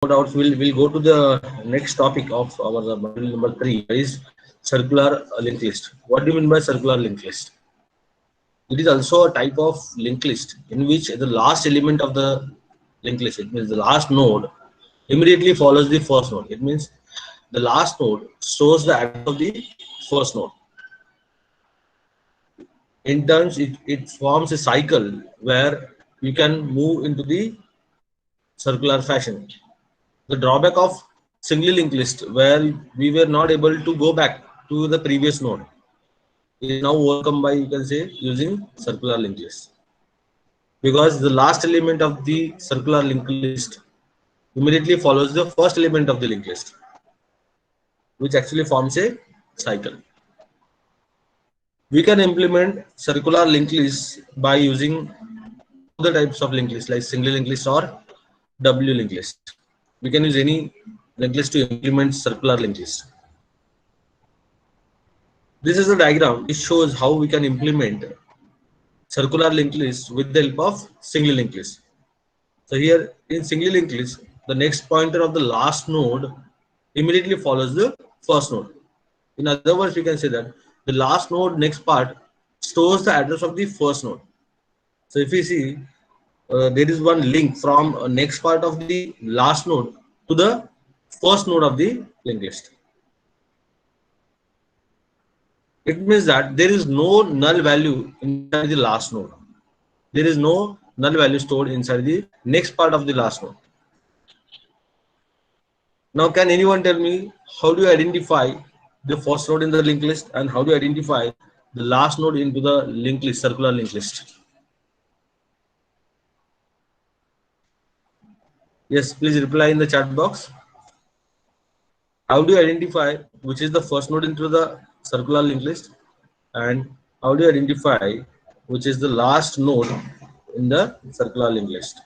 no doubt we'll go to the next topic of our module number 3, that is circular linked list. What do you mean by circular linked list? It is also a type of linked list in which the last element of the linked list, it means the last node, immediately follows the first node. It means the last node stores the address of the first node. In terms, it forms a cycle where you can move into the circular fashion. The drawback of single linked list, where we were not able to go back to the previous node, is now overcome by, you can say, using circular linked list, because the last element of the circular linked list immediately follows the first element of the linked list, which actually forms a cycle. We can implement circular linked list by using other types of linked list like single linked list or W linked list. We can use any linked list to implement circular linked list. This is a diagram which shows how we can implement circular linked list with the help of single linked list. So here in single linked list, the next pointer of the last node immediately follows the first node. In other words, we can say that the last node next part stores the address of the first node. So if we see, there is one link from next part of the last node to the first node of the linked list. It means that there is no null value inside the last node. There is no null value stored inside the next part of the last node. Now, can anyone tell me how do you identify the first node in the linked list and how do you identify the last node into the linked list, circular linked list? Yes, please reply in the chat box. How do you identify which is the first node into the circular linked list, and how do you identify which is the last node in the circular linked list?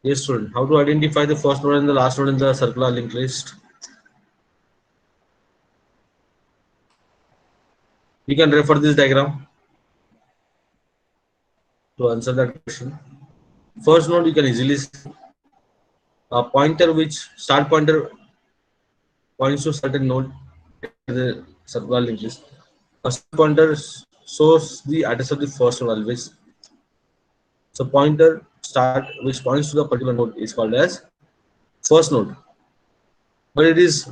Yes, student. How to identify the first node and the last node in the circular linked list? You can refer this diagram to answer that question. First node you can easily see a pointer which start pointer points to certain node in the circular linked list. A start pointer shows the address of the first node always. So pointer start which points to the particular node is called as first node. But it is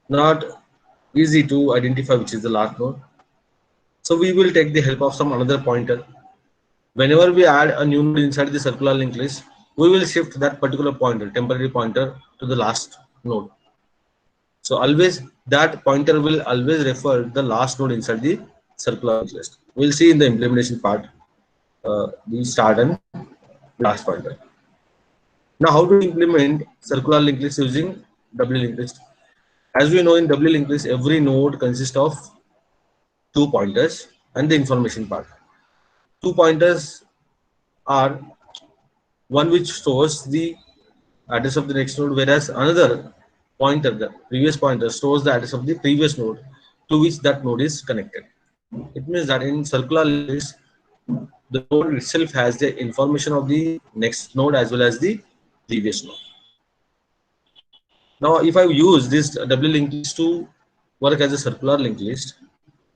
not easy to identify which is the last node. So we will take the help of some another pointer. Whenever we add a new node inside the circular linked list, we will shift that particular pointer, temporary pointer, to the last node. So always that pointer will always refer the last node inside the circular linked list. We'll see in the implementation part the start and last pointer. Now, how to implement circular linked list using W linked list? As we know, in W linked list, every node consists of two pointers and the information part. Two pointers are one which stores the address of the next node, whereas another pointer, the previous pointer, stores the address of the previous node to which that node is connected. It means that in circular list, the node itself has the information of the next node as well as the previous node. Now, if I use this W linked list to work as a circular linked list,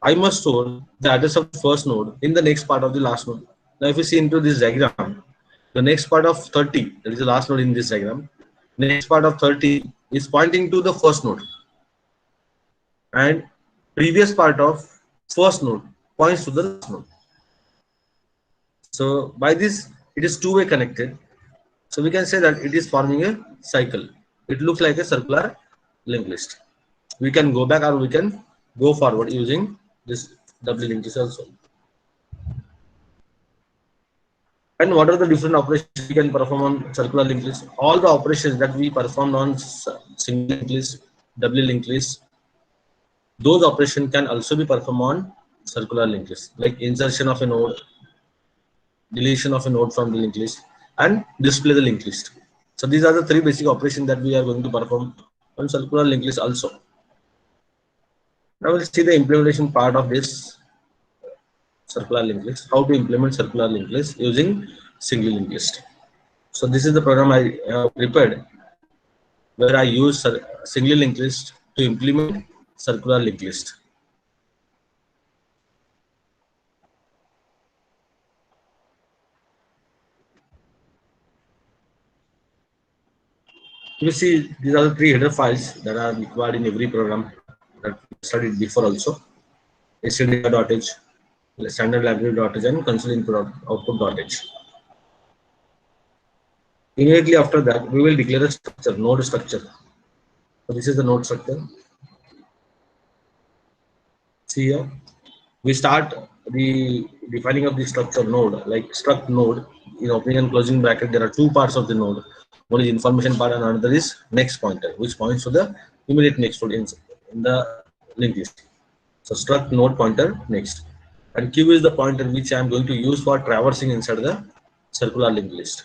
I must store the address of the first node in the next part of the last node. Now, if you see into this diagram, the next part of 30, that is the last node in this diagram, next part of 30 is pointing to the first node, and previous part of first node points to the last node. So by this, it is two-way connected. So we can say that it is forming a cycle. It looks like a circular linked list. We can go back or we can go forward using this W linked list also. And what are the different operations we can perform on circular linked list? All the operations that we performed on single linked list, W linked list, those operations can also be performed on circular linked list, like insertion of a node, deletion of a node from the linked list, and display the linked list. So these are the three basic operations that we are going to perform on circular linked list also. Now we'll see the implementation part of this circular linked list, how to implement circular linked list using single linked list. So this is the program I prepared where I use single linked list to implement circular linked list. You see, these are the three header files that are required in every program that we studied before also. stdio.h, standard library.h, and console input output.h. Immediately after that, we will declare a structure, node structure. So this is the node structure. See here, we start the defining of the structure node, like struct node. In opening and closing bracket, there are two parts of the node. One is information part and another is next pointer, which points to the immediate next node in the linked list. So struct node pointer next, and q is the pointer which I am going to use for traversing inside the circular linked list.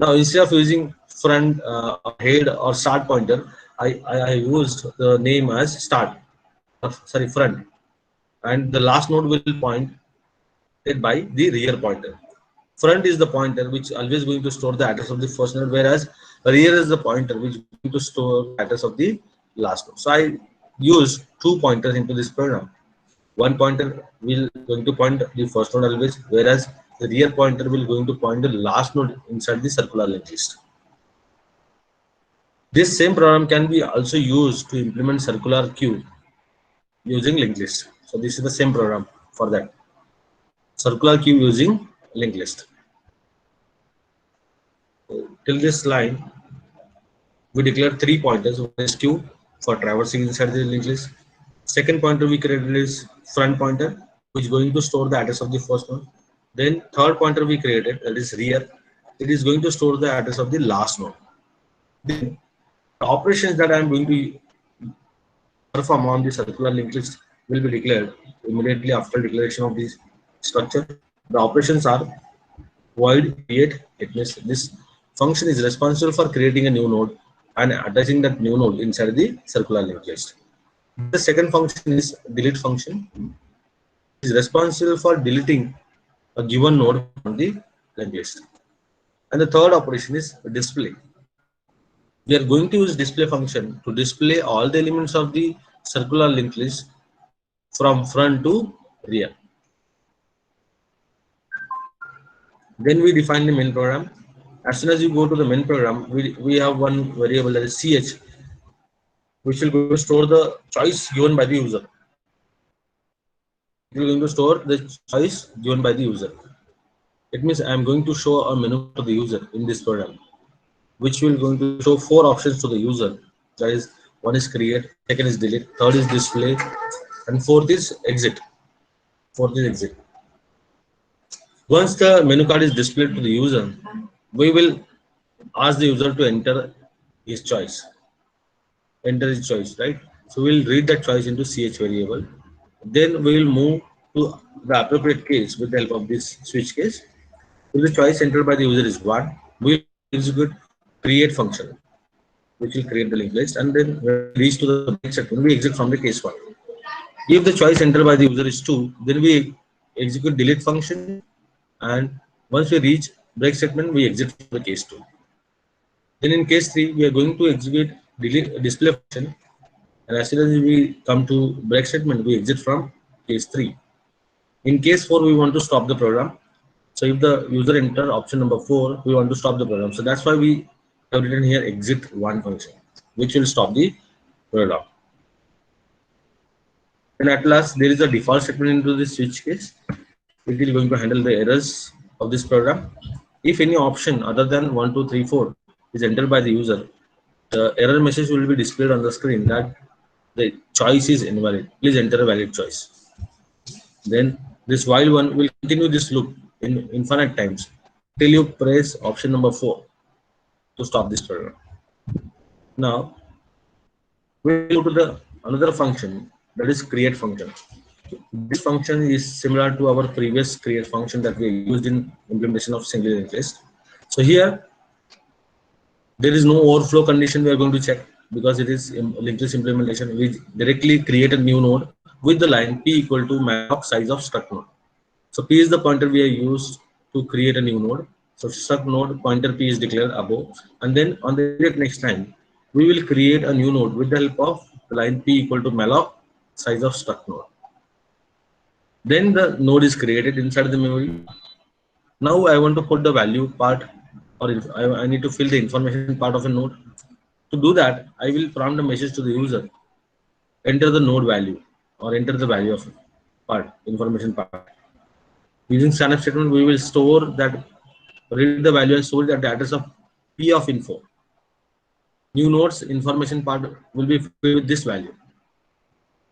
Now instead of using front, head or start pointer, I used the name as start, front, and the last node will point by the rear pointer. Front is the pointer which always going to store the address of the first node, whereas rear is the pointer which is going to store the address of the last node. So I use two pointers into this program. One pointer will going to point the first node always, whereas the rear pointer will going to point the last node inside the circular linked list. This same program can be also used to implement circular queue using linked list. So this is the same program for that. Circular queue using linked list. So, till this line, we declare three pointers. One is q for traversing inside the linked list. Second pointer we created is front pointer, which is going to store the address of the first node. Then third pointer we created, that is rear. It is going to store the address of the last node. Then the operations that I am going to perform on the circular linked list will be declared immediately after declaration of this structure. The operations are void create. It means this function is responsible for creating a new node and attaching that new node inside the circular linked list. The second function is delete function. It is responsible for deleting a given node from the linked list. And the third operation is display. We are going to use display function to display all the elements of the circular linked list from front to rear. Then we define the main program. As soon as you go to the main program, we have one variable that is ch, which will go to store the choice given by the user. It will going to store the choice given by the user. It means I am going to show a menu to the user in this program, which will going to show four options to the user. That is, one is create, second is delete, third is display, and fourth is exit. Once the menu card is displayed to the user, we will ask the user to enter his choice. Right? So we'll read that choice into ch variable. Then we will move to the appropriate case with the help of this switch case. If the choice entered by the user is 1, we will execute create function, which will create the linked list, and then when we reach to the break statement, we exit from the case 1. If the choice entered by the user is 2, then we execute delete function, and once we reach break statement, we exit from the case 2. Then in case 3, we are going to execute delete display function, and as soon as we come to break statement, we exit from case 3. In case 4, we want to stop the program. So if the user enter option number 4, we want to stop the program. So that's why we have written here exit 1 function, which will stop the program. And at last, there is a default statement into this switch case. It is going to handle the errors of this program. If any option other than 1, 2, 3, 4 is entered by the user, the error message will be displayed on the screen that the choice is invalid. Please enter a valid choice. Then this while one will continue this loop in infinite times till you press option number 4 to stop this program. Now we go to the another function, that is create function. This function is similar to our previous create function that we used in implementation of single linked list. So here There is no overflow condition we are going to check because it is linked list implementation. We directly create a new node with the line p equal to malloc size of struct node. So p is the pointer we are used to create a new node. So struct node pointer p is declared above, and then on the next line we will create a new node with the help of the line p equal to malloc size of struct node. Then the node is created inside the memory. Now I want to put the value part, or if I need to fill the information part of a node. To do that, I will prompt a message to the user, enter the node value or enter the value of part, information part. Using scanf statement, we will store that, read the value and store it at the address of p of info. New nodes information part will be filled with this value.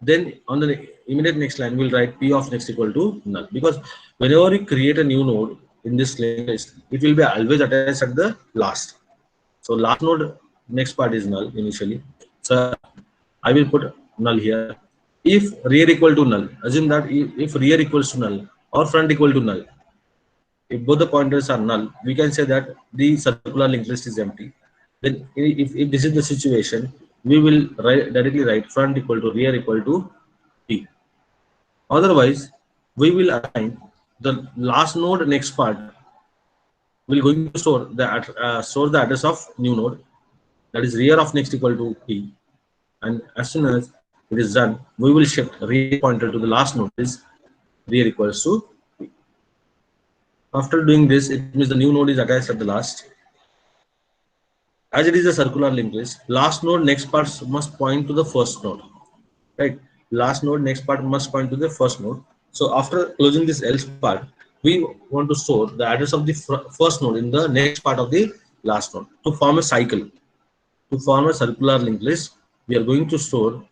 Then on the immediate next line, we'll write p of next equal to null, because whenever you create a new node in this list, it will be always attached at the last. So last node next part is null initially. So I will put null here. If rear equal to null, assume that if rear equals to null or front equal to null, if both the pointers are null, we can say that the circular linked list is empty. Then if this is the situation, we will directly write front equal to rear equal to p. Otherwise, we will assign the last node next part. We're going to store the address of new node, that is rear of next equal to p, and as soon as it is done, we will shift rear pointer to the last node, is rear equals to p. After doing this, it means the new node is attached at the last. As it is a circular linked list, last node next part must point to the first node, right? Last node next part must point to the first node. So after closing this else part, we want to store the address of the first node in the next part of the last node to form a cycle. To form a circular linked list, we are going to store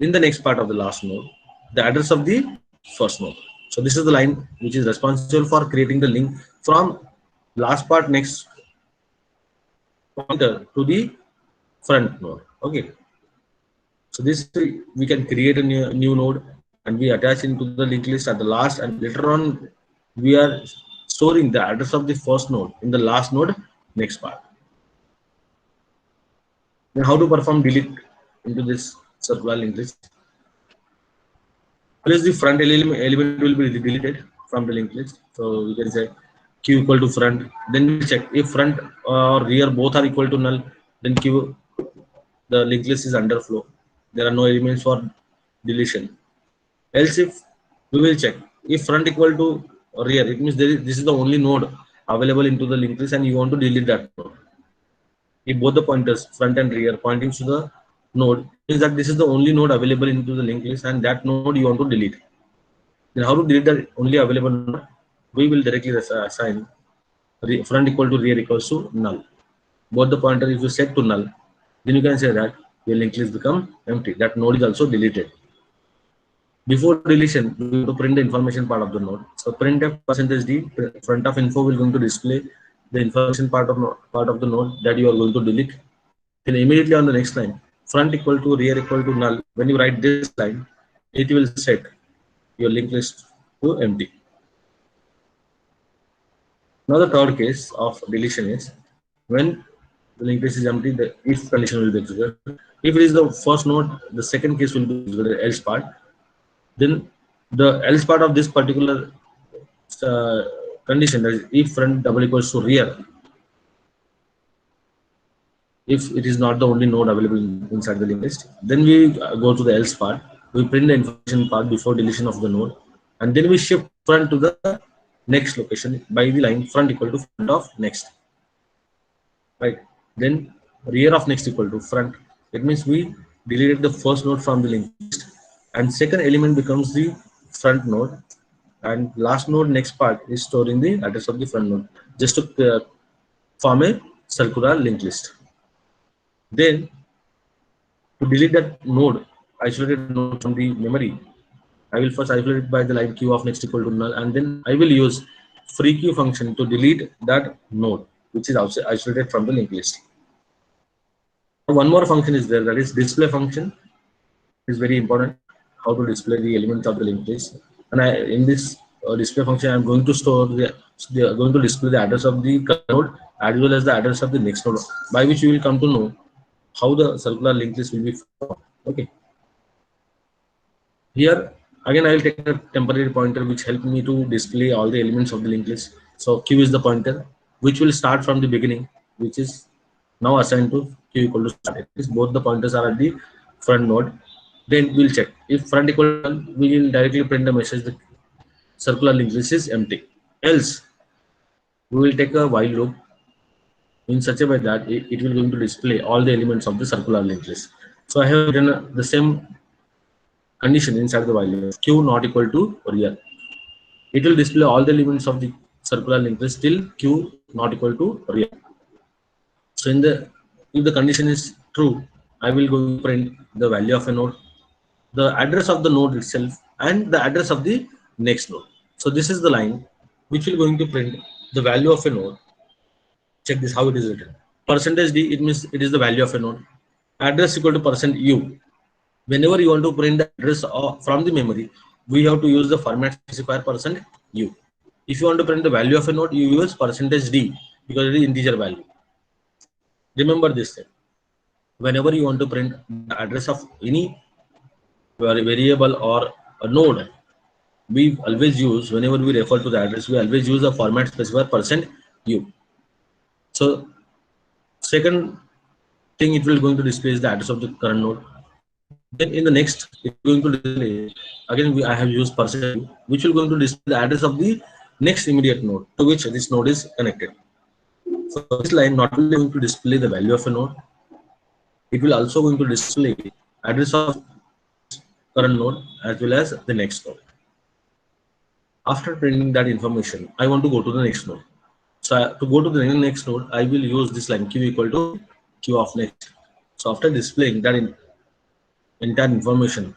in the next part of the last node the address of the first node. So this is the line which is responsible for creating the link from last part next pointer to the front node. Okay. So this we can create a new node and we attach into the linked list at the last, and later on we are storing the address of the first node in the last node next part. Then how to perform delete into this circular linked list? Always the front element will be deleted from the linked list. So we can say q equal to front. Then we check if front or rear both are equal to null, then q, the linked list is underflow. There are no elements for deletion. Else if we will check if front equal to rear, it means this is the only node available into the linked list and you want to delete that node. If both the pointers front and rear pointing to the node, means that this is the only node available into the linked list and that node you want to delete. Then how to delete the only available node? We will directly assign front equal to rear equals to null. Both the pointer if you set to null, then you can say that your linked list become empty. That node is also deleted. Before deletion, we have to print the information part of the node. So printf %d front of info will going to display the information part of the node that you are going to delete. Then immediately on the next line, front equal to rear equal to null. When you write this line, it will set your linked list to empty. Now the third case of deletion is when the linked list is empty, the if condition will be executed. If it is the first node, the second case will be executed, else part. Then the else part of this particular condition, that is if front double equals to rear, if it is not the only node available inside the linked list, then we go to the else part. We print the information part before deletion of the node, and then we shift front to the next location by the line front equal to front of next. Right. Then rear of next equal to front. It means we deleted the first node from the linked list, and second element becomes the front node, and last node next part is storing the address of the front node, just to form a circular linked list. Then to delete that node, isolated node from the memory, I will first isolate it by the line q of next equal to null, and then I will use free q function to delete that node which is also isolated from the linked list. One more function is there, that is display function. Is very important, how to display the elements of the linked list. And in this display function, I'm going to store the So they are going to display the address of the current node as well as the address of the next node, by which you will come to know how the circular linked list will be formed. Okay. Here again, I will take a temporary pointer which help me to display all the elements of the linked list. So Q is the pointer which will start from the beginning, which is now assigned to Q equal to start. It is both the pointers are at the front node. Then we'll check if front equal to 1, we will directly print the message the circular linked list is empty. Else we will take a while loop in such a way that it will going to display all the elements of the circular linked list. So I have written the same condition inside the while loop. Q not equal to real. It will display all the elements of the circular linked list till Q not equal to real. So in the if the condition is true, I will go to print the value of a node, the address of the node itself, and the address of the next node. So this is the line which will going to print the value of a node. Check this how it is written. Percentage D, it means it is the value of a node. Address equal to percent %u. Whenever you want to print the address from the memory, we have to use the format specifier percent %u. If you want to print the value of a node, you use percentage %d because it is integer value. Remember this thing. Whenever you want to print the address of any variable or a node, we always use, whenever we refer to the address, we always use the format specifier percent %u. So second thing, it will going to display is the address of the current node. Then in the next, it's going to display again. I have used percent %u, which will going to display the address of the next immediate node to which this node is connected. So this line not only going to display the value of a node, it will also going to display address of current node as well as the next node. After printing that information, I want to go to the next node. So to go to the next node, I will use this line Q equal to Q of next. So after displaying that entire information,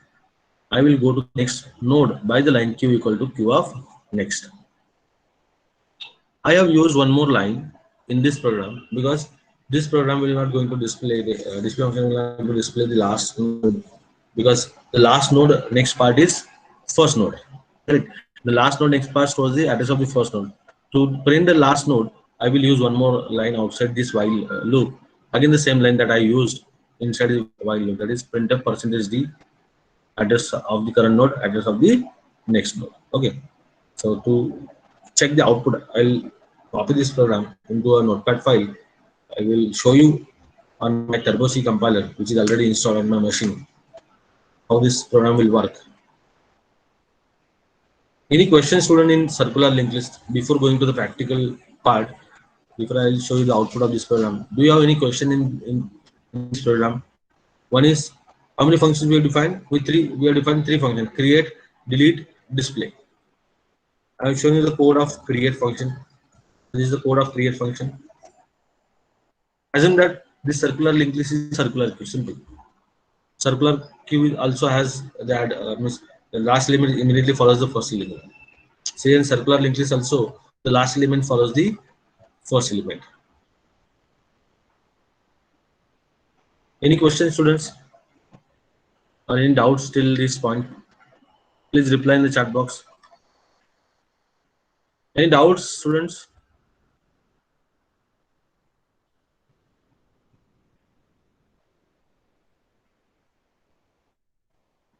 I will go to the next node by the line Q equal to Q of next. I have used one more line in this program because this program will not going to display the display function will not going to display the last node, because the last node next part is first node. Right? The last node next part stores the address of the first node. To print the last node, I will use one more line outside this while loop. Again, the same line that I used inside the while loop, that is printf percentage %d address of the current node, address of the next node. Okay. So to check the output, I'll copy this program into a notepad file. I will show you on my Turbo C compiler, which is already installed on my machine, how this program will work. Any questions, student, in circular linked list before going to the practical part? Before I'll show you the output of this program, do you have any question in this program? One is, how many functions we have defined? We have defined 3 functions: create, delete, display. I have shown you the code of create function. This is the code of create function. Assume that this circular linked list is circular queue. Simple. Circular queue also has that means the last element immediately follows the first element. Say in circular linked list also, the last element follows the first element. Any questions, students? Or any doubts till this point? Please reply in the chat box. Any doubts, students?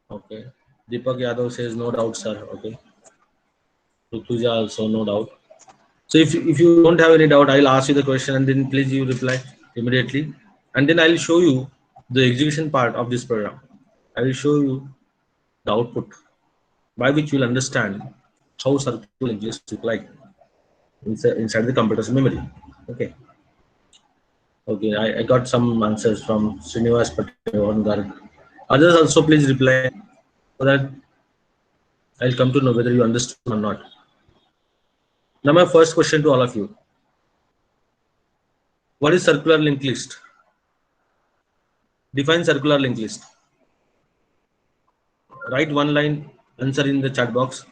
Okay. Deepak Yadav says no doubt, sir. Okay. Rutuja also no doubt. So if you don't have any doubt, I'll ask you the question and then please you reply immediately. And then I'll show you the execution part of this program. I will show you the output by which you'll understand how circular linked list look like inside the computer's memory. Okay. Okay, I got some answers from Srinivas Patel on Garg. Others also please reply so that I'll come to know whether you understood or not. Now my first question to all of you. What is circular linked list? Define circular linked list. Write one line answer in the chat box.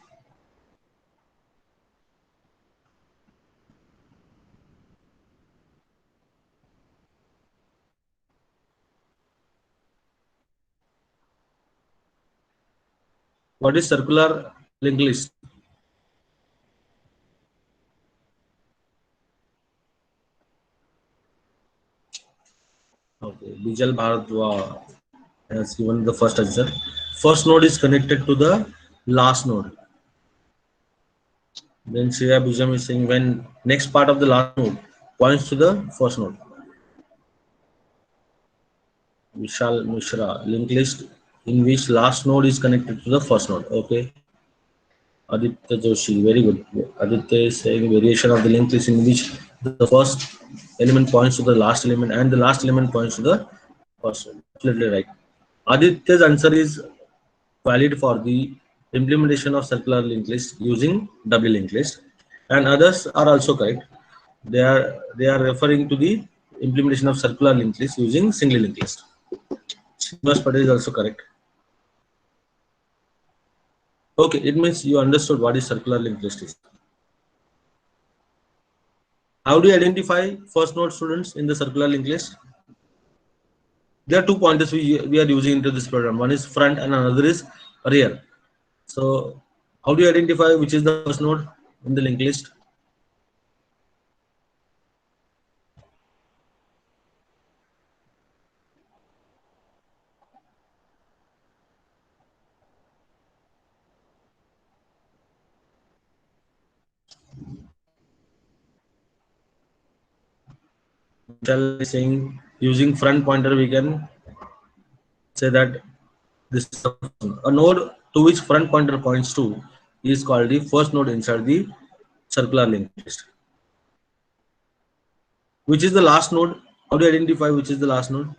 What is circular linked list? Okay, Bijal Bharadwaj has given the first answer. First node is connected to the last node. Then Shreya Bijam is saying when next part of the last node points to the first node. Vishal Mishra, linked list in which last node is connected to the first node. Okay. Aditya Joshi, very good. Aditya is saying variation of the linked list in which the first element points to the last element and the last element points to the first node. Absolutely right. Aditya's answer is valid for the implementation of circular linked list using double linked list, and others are also correct. They are referring to the implementation of circular linked list using single linked list. Srinivas Patel is also correct. Okay, it means you understood what is circular linked list is. How do you identify first node students in the circular linked list? There are two pointers we are using into this program. One is front and another is rear. So how do you identify which is the first node in the linked list? Shall I saying using front pointer we can say that this is a node to which front pointer points to is called the first node inside the circular linked list. Which is the last node? How do you identify which is the last node?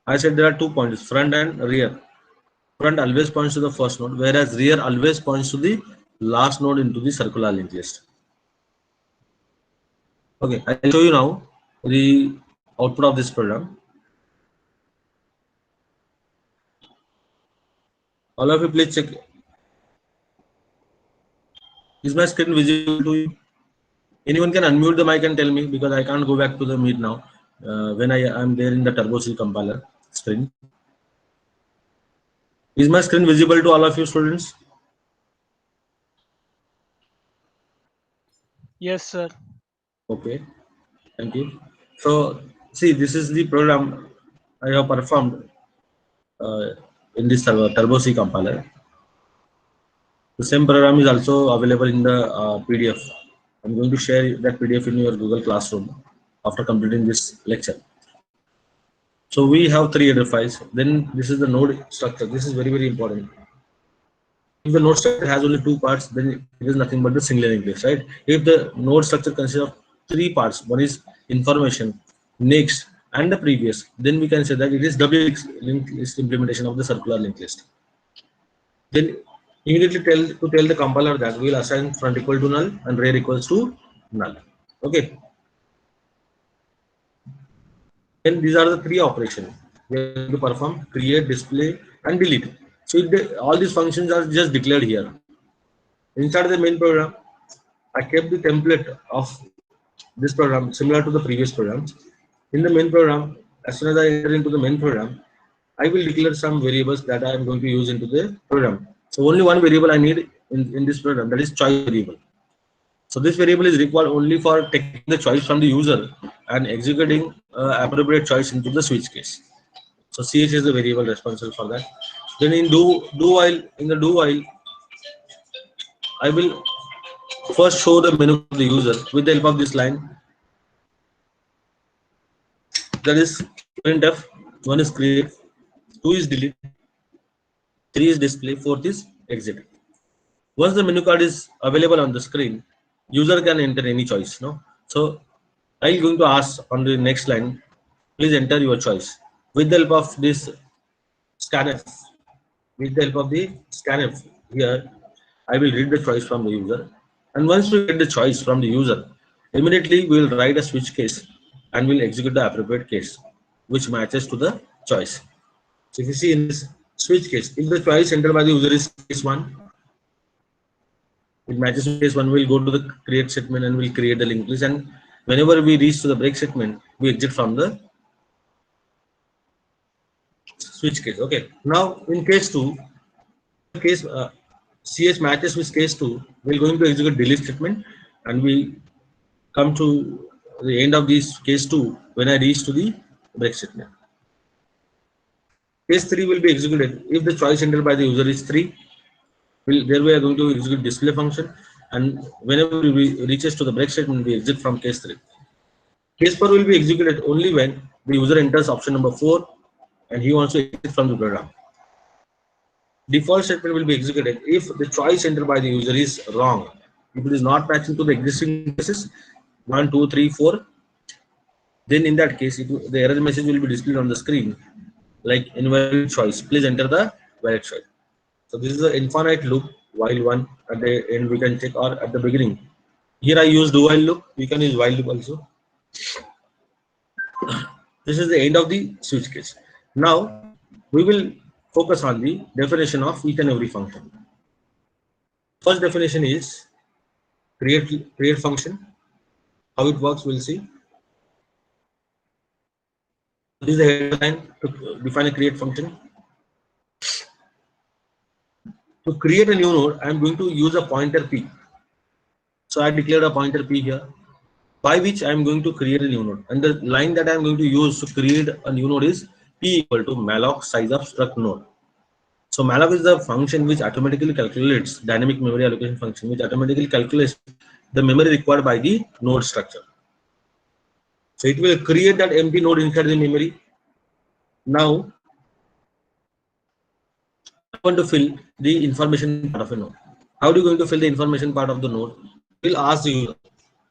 I said there are 2 points, front and rear. Front always points to the first node, whereas rear always points to the last node into the circular linked list. Okay, I'll show you now the output of this program. All of you please check. Is my screen visible to you? Anyone can unmute the mic and tell me because I can't go back to the meet now when I am there in the Turbo C compiler screen. Is my screen visible to all of you students? Yes, sir. Okay, thank you. So see, this is the program I have performed uh, in this Turbo C compiler. The same program is also available in the PDF. I'm going to share that PDF in your Google Classroom after completing this lecture. So we have 3 header files. Then this is the node structure. This is very, very important. If the node structure has only 2 parts, then it is nothing but the single linked list, right? If the node structure consists of 3 parts, one is information, next, and the previous, then we can say that it is double linked list implementation of the circular linked list. Then immediately tell the compiler that we will assign front equal to null and rear equals to null. Okay. Then these are the 3 operations we have to perform: create, display, and delete. So all these functions are just declared here. Inside the main program, I kept the template of this program similar to the previous programs. In the main program, as soon as I enter into the main program, I will declare some variables that I am going to use into the program. So only one variable I need in this program, that is choice variable. So this variable is required only for taking the choice from the user and executing appropriate choice into the switch case. So ch is the variable responsible for that. Then in do while, I will first show the menu of the user with the help of this line. That is printf. 1 is create, 2 is delete, 3 is display, 4th is exit. Once the menu card is available on the screen, user can enter any choice. No, so I'm going to ask on the next line, please enter your choice. With the help of this scanf, here, I will read the choice from the user. And once we get the choice from the user, immediately we will write a switch case and we'll execute the appropriate case, which matches to the choice. So if you see in this switch case, if the choice entered by the user is case 1, it matches with case 1, we'll go to the create statement and we'll create the linked list. And whenever we reach to the break statement, we exit from the switch case. Okay. Now in case 2, case ch matches with case 2, we're going to execute delete statement, and we come to the end of this case 2 when I reach to the break statement. Case 3 will be executed if the choice entered by the user is 3. There we are going to execute display function, and whenever we reaches to the break statement, we exit from case 3. Case 4 will be executed only when the user enters option number 4 and he wants to exit from the program. Default statement will be executed if the choice entered by the user is wrong. If it is not matching to the existing cases 1, 2, 3, 4, then in that case the error message will be displayed on the screen like invalid choice. Please enter the valid choice. So this is an infinite loop, while one at the end we can check, or at the beginning. Here I use do while loop. We can use while loop also. This is the end of the switch case. Now we will focus on the definition of each and every function. First definition is create function. How it works, we'll see. This is the headline to define a create function. To create a new node, I am going to use a pointer p. So I declared a pointer p here, by which I am going to create a new node. And the line that I am going to use to create a new node is p equal to malloc size of struct node. So malloc is the function which automatically calculates, dynamic memory allocation function, which automatically calculates the memory required by the node structure. So it will create that empty node inside the memory. Now I want to fill the information part of a node. How are you going to fill the information part of the node? We'll ask the user,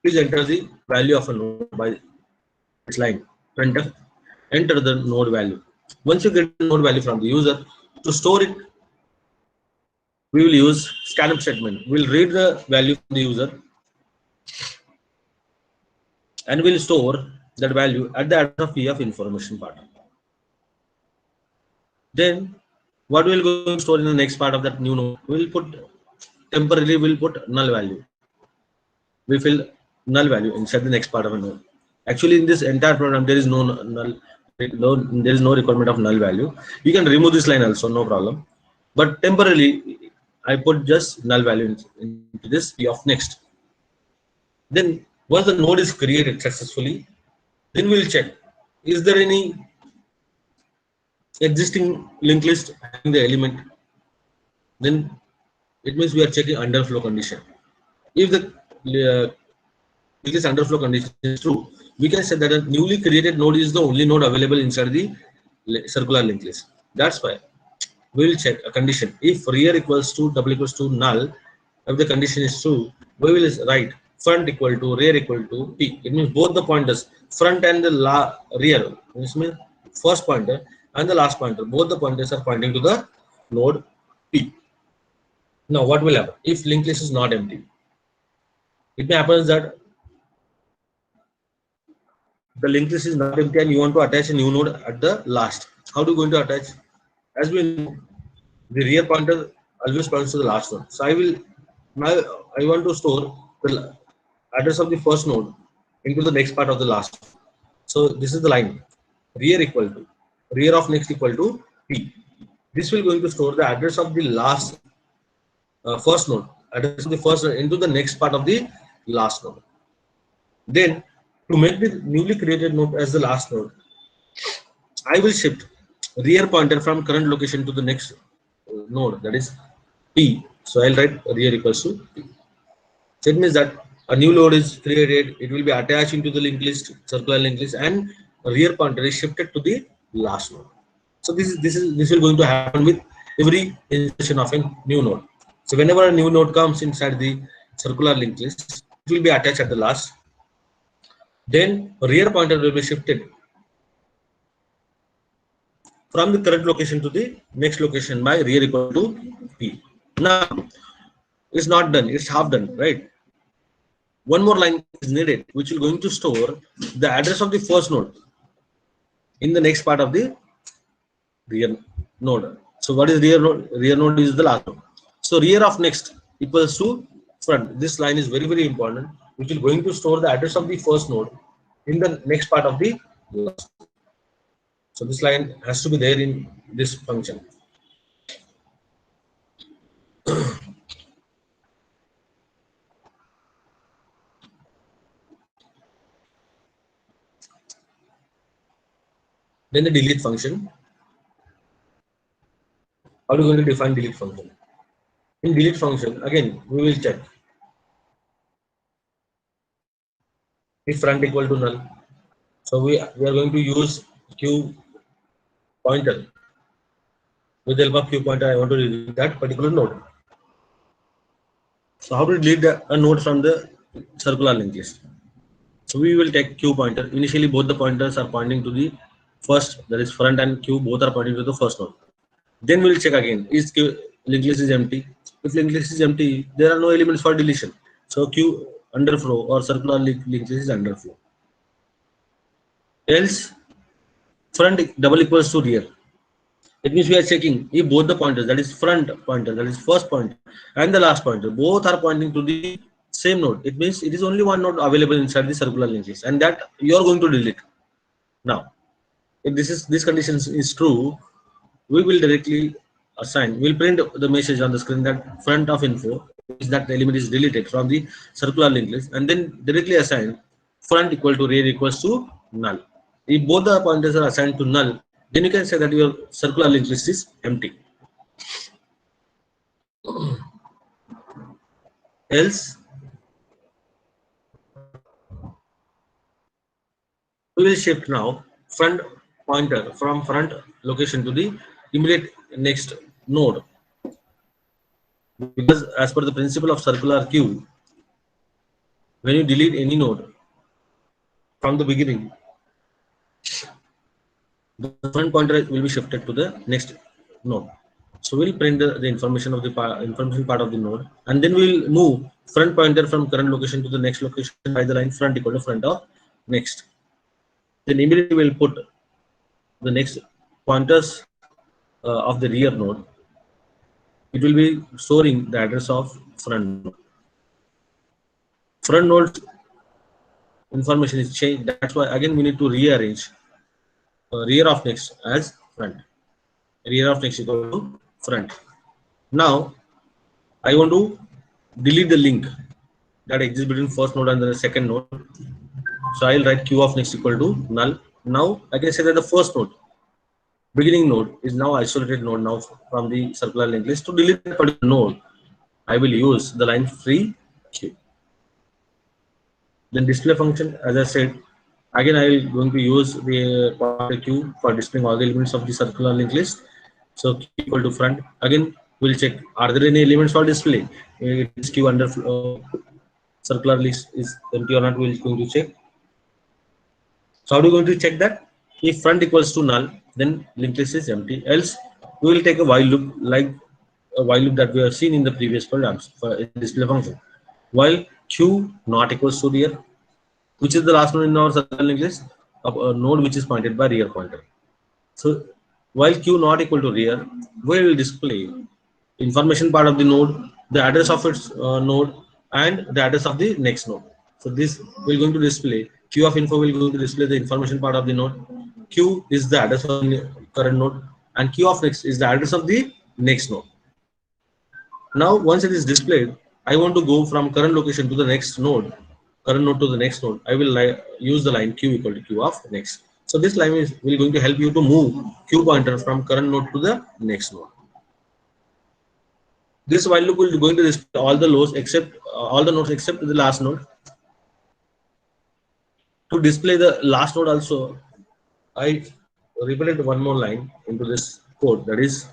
please enter the value of a node by this line. Enter the node value. Once you get the node value from the user, to store it, we will use scanf statement. We'll read the value from the user and we'll store that value at the address of p of information part. Then what we'll go to store in the next part of that new node, we'll put temporarily, we'll put null value. We fill null value inside the next part of a node. Actually, in this entire program, there is no null, there is no requirement of null value. You can remove this line also, no problem. But temporarily, I put just null value into this p of next. Then once the node is created successfully, then we'll check, is there any existing linked list having the element? Then it means we are checking underflow condition. If the this underflow condition is true, we can say that a newly created node is the only node available inside the circular linked list. That's why we will check a condition. If rear equals to double equals to null, if the condition is true, we will write front equal to rear equal to p. It means both the pointers, front and the rear, this means first pointer and the last pointer, both the pointers are pointing to the node p. Now what will happen if linked list is not empty? It may happen that the linked list is not empty and you want to attach a new node at the last. How are you going to attach? As we know, the rear pointer always points to the last node. So I want to store the address of the first node into the next part of the last. So this is the line, rear equal to rear of next equal to p. This will going to store the address of the last first node, address of the first node into the next part of the last node. Then to make the newly created node as the last node, I will shift rear pointer from current location to the next node, that is p. So I'll write rear equals to p. So it means that a new node is created, it will be attached into the linked list, circular linked list, and rear pointer is shifted to the last node. So this will going to happen with every insertion of a new node. So whenever a new node comes inside the circular linked list, it will be attached at the last. Then rear pointer will be shifted from the current location to the next location by rear equal to p. Now it's not done, it's half done, right? One more line is needed, which will going to store the address of the first node in the next part of the rear node. So what is rear node? Rear node is the last node. So rear of next equals to front. This line is very, very important, which is going to store the address of the first node in the next part of the last node. So this line has to be there in this function. Then the delete function. How are you going to define delete function? In delete function, again, we will check if front equal to null. So we are going to use q pointer. With the help of q pointer, I want to delete that particular node. So how to delete a node from the circular linked list? So we will take q pointer. Initially, both the pointers are pointing to the first, that is front, and q both are pointing to the first node. Then we will check again, is q linked list is empty. If linked list is empty, there are no elements for deletion. So q underflow or circular linked list is underflow. Else front double equals to rear. It means we are checking if both the pointers, that is front pointer, that is first pointer, and the last pointer, both are pointing to the same node. It means it is only one node available inside the circular linked list, and that you are going to delete. Now, if this condition is true, we will directly assign. We'll print the message on the screen that front of info is that the element is deleted from the circular linked list, and then directly assign front equal to rear equals to null. If both the pointers are assigned to null, then you can say that your circular linked list is empty. Else, we will shift now front pointer from front location to the immediate next node. Because as per the principle of circular queue, when you delete any node from the beginning, the front pointer will be shifted to the next node. So we'll print the information of the information part of the node, and then we'll move front pointer from current location to the next location by the line front equal to front of next. Then immediately we'll put the next pointers of the rear node. It will be storing the address of front node. Front node information is changed. That's why again we need to rearrange rear of next as front. Rear of next equal to front. Now I want to delete the link that exists between first node and the second node. So I'll write q of next equal to null. Now I can say that the first node, beginning node, is now isolated node now from the circular linked list. To delete that particular node, I will use the line free q. Then display function, as I said, again I will going to use the pointer q for displaying all the elements of the circular linked list. So q equal to front. Again we'll check, are there any elements for display? It is q under circular list is empty or not, we're going to check. So how are we going to check that? If front equals to null, then linked list is empty. Else we will take a while loop, like a while loop that we have seen in the previous programs for display function. While q not equals to rear, which is the last node in our circular linked list, a node which is pointed by rear pointer. So while q not equal to rear, we will display information part of the node, the address of its node, and the address of the next node. So this we're going to display q of info will going to display the information part of the node. Q is the address of the current node, and q of next is the address of the next node. Now once it is displayed, I want to go from current location to the next node, current node to the next node. I will use the line q equal to q of next. So this line is will going to help you to move q pointer from current node to the next node. This while loop will going to display all the nodes except all the nodes except the last node. To display the last node also, I repeated one more line into this code, that is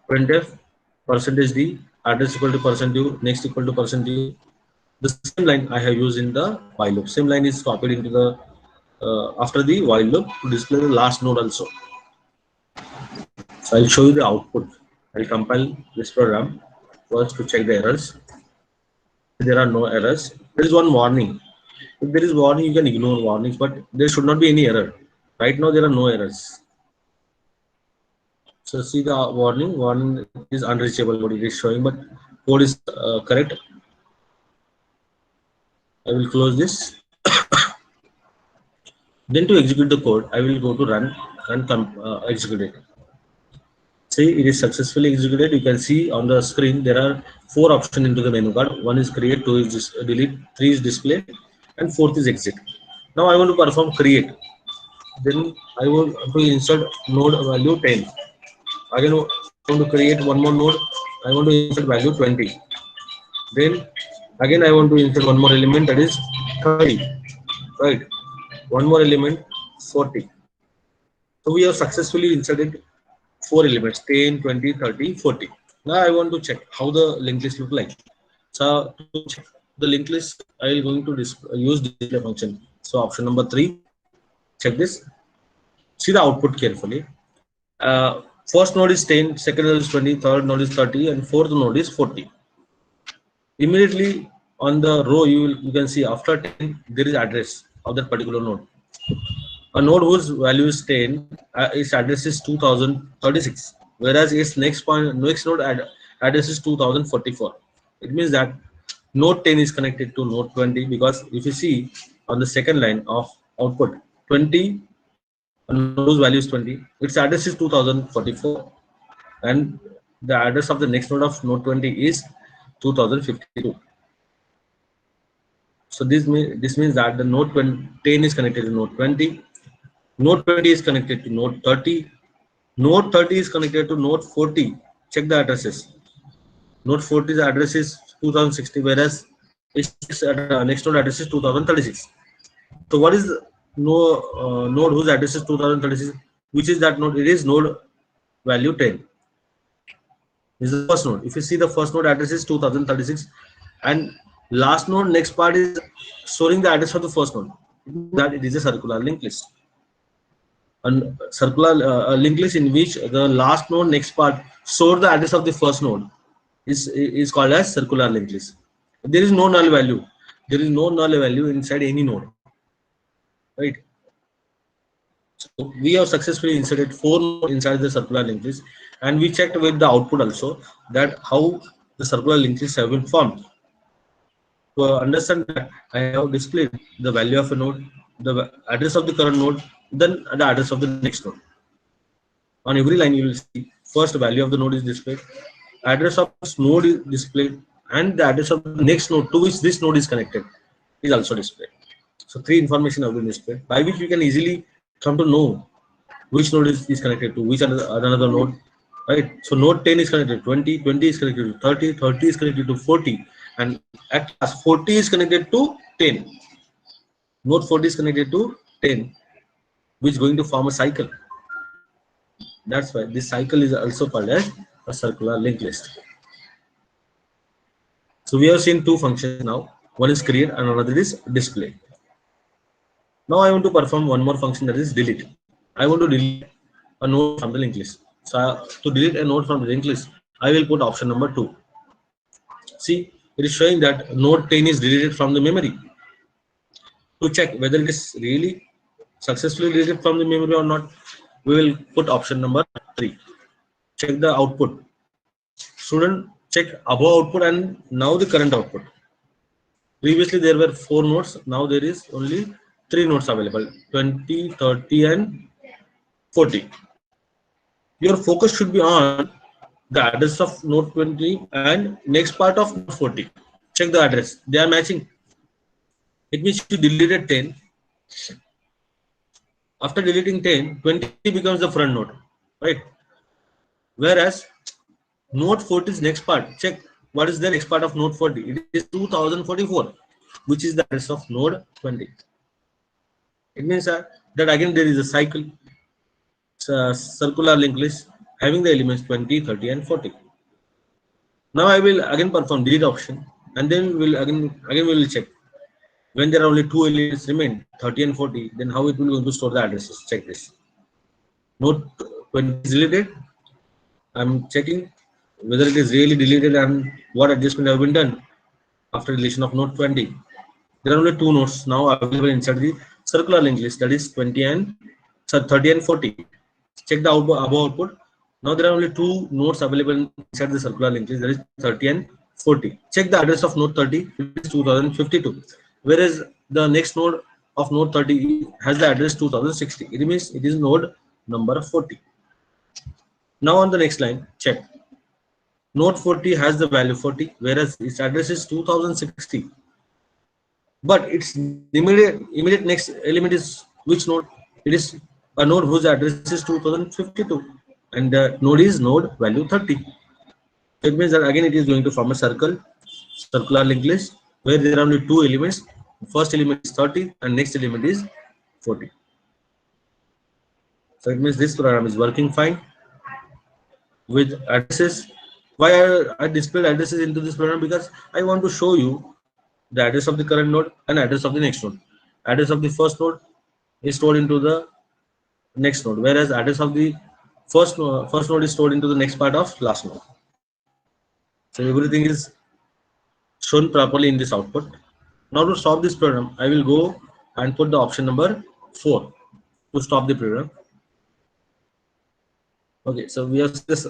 printf %d address equal to %u next equal to %u. The same line I have used in the while loop. Same line is copied into the after the while loop to display the last node also. So I'll show you the output. I'll compile this program first to check the errors. There are no errors. There is one warning. If there is warning, you can ignore warnings, but there should not be any error. Right now there are no errors. So see the warning. Warning is unreachable. What it is showing, but code is correct. I will close this. Then to execute the code, I will go to run and execute it. See, it is successfully executed. You can see on the screen there are 4 options into the menu card. 1 is create, 2 is delete, 3 is display, and 4th is exit. Now I want to perform create. Then I want to insert node value 10. Again, I want to create one more node. I want to insert value 20. Then again, I want to insert one more element, that is 30. Right. One more element 40. So we have successfully inserted four elements 10, 20, 30, 40. Now I want to check how the linked list look like. So to check the linked list, I will going to use display function. So option number 3, check this. See the output carefully. First node is 10, second node is 20, third node is 30, and fourth node is 40. Immediately on the row, you can see after 10 there is address of that particular node. A node whose value is 10, its address is 2036, whereas its next node address is 2044. It means that node 10 is connected to node 20, because if you see on the second line of output 20, a node whose value is 20, its address is 2044, and the address of the next node of node 20 is 2052. So this means that the node 10 is connected to node 20. Node 20 is connected to node 30. Node 30 is connected to node 40. Check the addresses. Node 40's address is 2060, whereas its next node address is 2036. So what is node whose address is 2036? Which is that node? It is node value 10. This is the first node. If you see the first node address is 2036, and last node next part is storing the address of the first node. That it is a circular linked list. And circular linked list in which the last node next part store the address of the first node is called as circular linked list. There is no null value. There is no null value inside any node, right? So we have successfully inserted 4 nodes inside the circular linked list, and we checked with the output also that how the circular linked list have been formed. To understand that, I have displayed the value of a node, the address of the current node, then the address of the next node. On every line, you will see first value of the node is displayed, address of this node is displayed, and the address of the next node to which this node is connected is also displayed. So 3 information have been displayed, by which we can easily come to know which node is connected to which another node, right? So node 10 is connected to 20, 20 is connected to 30, 30 is connected to 40, and at last 40 is connected to 10. Node 40 is connected to 10, which is going to form a cycle. That's why this cycle is also called as a circular linked list. So we have seen 2 functions now. One is create and another is display. Now I want to perform one more function, that is delete. I want to delete a node from the linked list. So to delete a node from the linked list, I will put option number 2. See, it is showing that node 10 is deleted from the memory. To check whether it is really successfully deleted from the memory or not, we will put option number 3. Check the output. Student, check above output and now the current output. Previously there were 4 nodes, now there is only 3 nodes available, 20, 30 and 40. Your focus should be on the address of node 20 and next part of node 40. Check the address, they are matching. It means you deleted 10. After deleting 10, 20 becomes the front node, right? Whereas node 40 is next part. Check what is the next part of node 40. It is 2044, which is the address of node 20. It means that again there is a cycle, circular linked list having the elements 20, 30 and 40. Now I will again perform delete option, and then we will check when there are only 2 elements remain, 30 and 40, then how it will going to store the addresses. Check this. Node 20 is deleted. I'm checking whether it is really deleted and what adjustment have been done after deletion of node 20. There are only 2 nodes now available inside the circular linked list, that is 30 and 40. Check the above output. Now there are only 2 nodes available inside the circular linked list, that is 30 and 40. Check the address of node 30, it is 2052, whereas the next node of node 30 has the address 2060. It means it is node number 40. Now on the next line, check. Node 40 has the value 40, whereas its address is 2060. But its immediate next element is which node? It is a node whose address is 2052, and the node is node value 30. So it means that again it is going to form a circular linked list where there are only two elements. First element is 30 and next element is 40. So it means this program is working fine with addresses. Why I displayed addresses into this program? Because I want to show you the address of the current node and address of the next node. Address of the first node is stored into the next node, whereas address of the first node is stored into the next part of last node. So everything is shown properly in this output. Now to stop this program, I will go and put the option number 4 to stop the program. Okay, so we have this